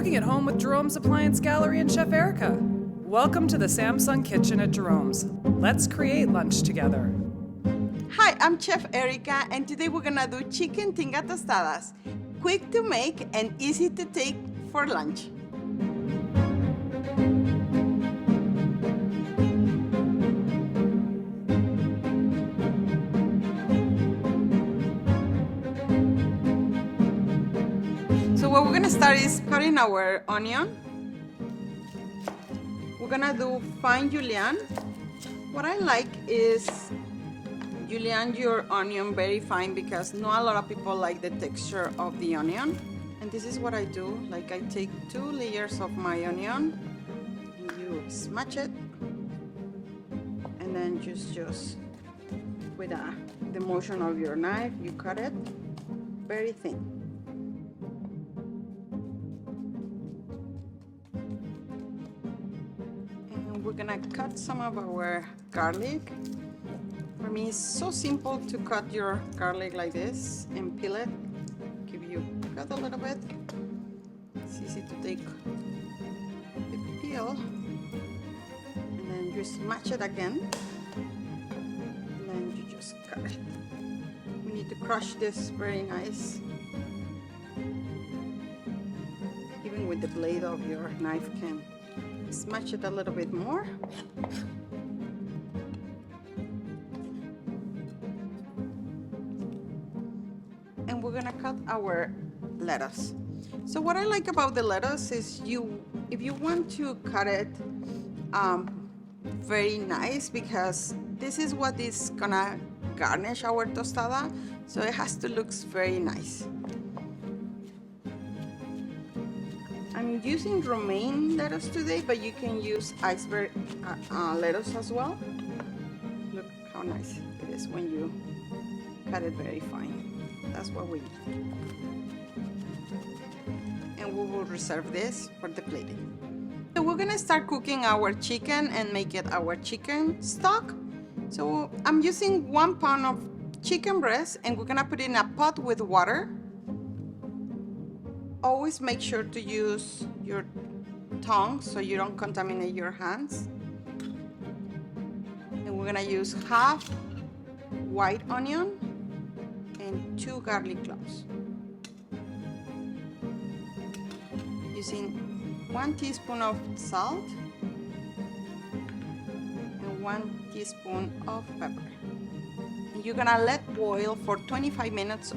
cooking at home with Jerome's Appliance Gallery and Chef Erika. Welcome to the Samsung Kitchen at Jerome's. Let's create lunch together. Hi, I'm Chef Erika, and today we're gonna do Chicken Tinga Tostadas. Quick to make and easy to take for lunch. So what we're gonna start is cutting our onion. We're gonna do fine julienne. What I like is julienne your onion very fine because not a lot of people like the texture of the onion. And this is what I do. Like I take 2 layers of my onion, and you smash it, and then just with the motion of your knife, you cut it very thin. We're gonna cut some of our garlic. For me, it's so simple to cut your garlic like this and peel it. Give you cut a little bit. It's easy to take the peel, and then you smash it again, and then you just cut it. We need to crush this very nice. Even with the blade of your knife can smash it a little bit more. And we're gonna cut our lettuce. So what I like about the lettuce is if you want to cut it very nice, because this is what is gonna garnish our tostada, so it has to look very nice. I'm using romaine lettuce today, but you can use iceberg lettuce as well. Look how nice it is when you cut it very fine. That's what we need. And we will reserve this for the plating. So we're gonna start cooking our chicken and make it our chicken stock. So I'm using 1 pound of chicken breast, and we're gonna put it in a pot with water. Always make sure to use your tongue so you don't contaminate your hands. And we're gonna use half white onion and 2 garlic cloves. Using 1 teaspoon of salt and 1 teaspoon of pepper. And you're gonna let boil for 25 minutes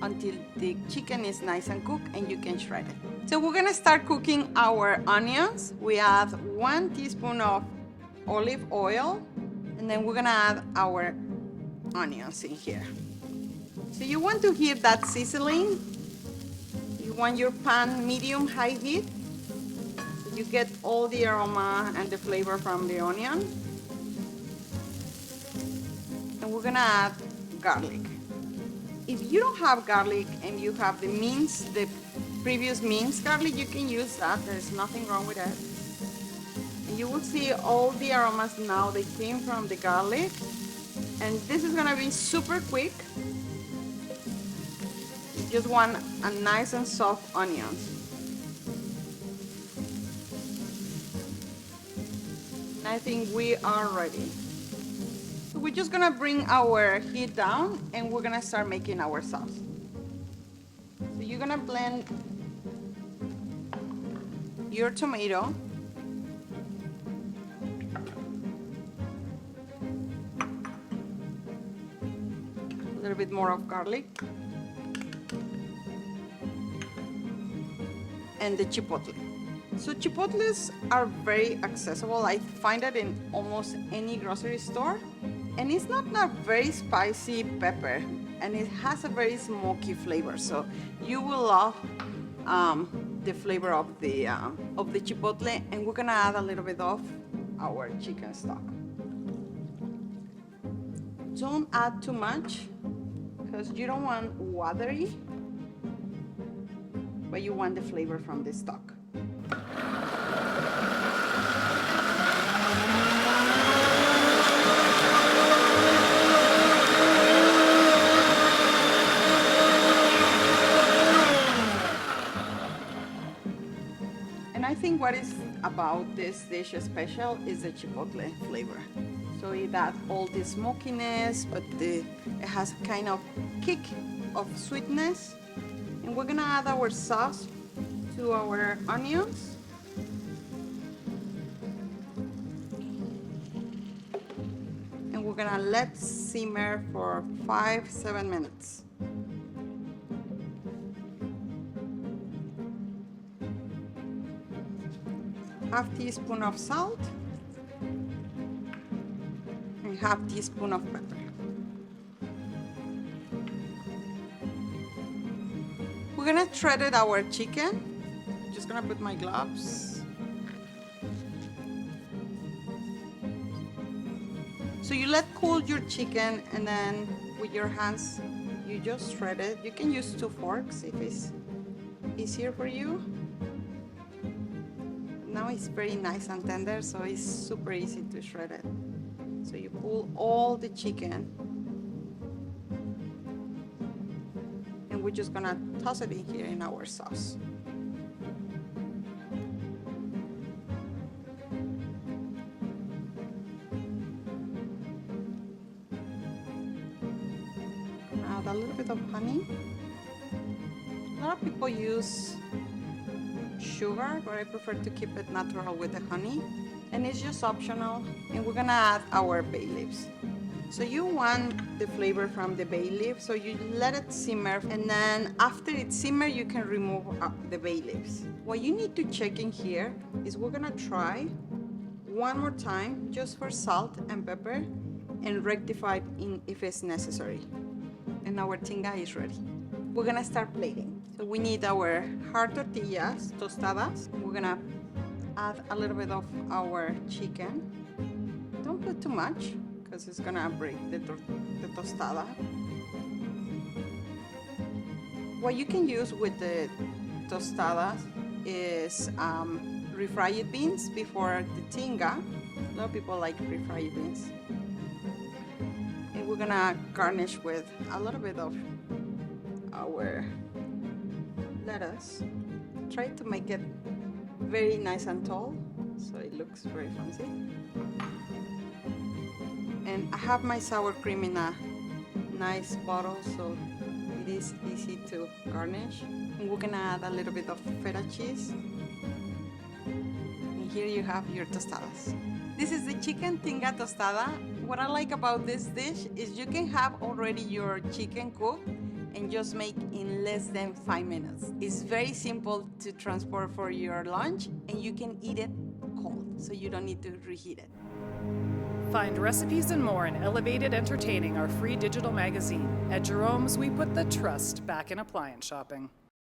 until the chicken is nice and cooked and you can shred it. So we're gonna start cooking our onions. We add 1 teaspoon of olive oil, and then we're gonna add our onions in here. So you want to heat that sizzling. You want your pan medium-high heat, so you get all the aroma and the flavor from the onion. And we're gonna add garlic. If you don't have garlic and you have the previous minced garlic, you can use that. There's nothing wrong with it. And you will see all the aromas now, they came from the garlic. And this is gonna be super quick. You just want a nice and soft onions. And I think we are ready. So we're just gonna bring our heat down and we're gonna start making our sauce. So you're gonna blend your tomato, a little bit more of garlic, and the chipotle. So chipotles are very accessible. I find it in almost any grocery store. And it's not a very spicy pepper, and it has a very smoky flavor. So you will love the flavor of the chipotle. And we're gonna add a little bit of our chicken stock. Don't add too much because you don't want watery, but you want the flavor from the stock. I think what is about this dish special is the chipotle flavor. So it adds all the smokiness, but it has kind of kick of sweetness. And we're gonna add our sauce to our onions. And we're gonna let simmer for 5-7 minutes. Half teaspoon of salt and half teaspoon of pepper. We're gonna shred our chicken. Just gonna put my gloves. So you let cool your chicken and then with your hands you just shred it. You can use 2 forks if it's easier for you. Now it's very nice and tender, so it's super easy to shred it. So you pull all the chicken and we're just gonna toss it in here in our sauce. Add a little bit of honey. A lot of people use sugar, but I prefer to keep it natural with the honey, and it's just optional. And we're gonna add our bay leaves. So you want the flavor from the bay leaf, so you let it simmer, and then after it simmers you can remove the bay leaves. What you need to check in here is we're gonna try one more time just for salt and pepper and rectify it if it's necessary. And our tinga is ready. We're gonna start plating. So we need our hard tortillas, tostadas. We're gonna add a little bit of our chicken. Don't put too much because it's gonna break the tostada. What you can use with the tostadas is refried beans before the tinga. A lot of people like refried beans. And we're gonna garnish with a little bit of our lettuce. Try to make it very nice and tall so it looks very fancy. And I have my sour cream in a nice bottle, so it is easy to garnish. And we're gonna add a little bit of feta cheese. And here you have your tostadas. This is the chicken tinga tostada. What I like about this dish is you can have already your chicken cooked and just make in less than 5 minutes. It's very simple to transport for your lunch, and you can eat it cold, so you don't need to reheat it. Find recipes and more in Elevated Entertaining, our free digital magazine. At Jerome's, we put the trust back in appliance shopping.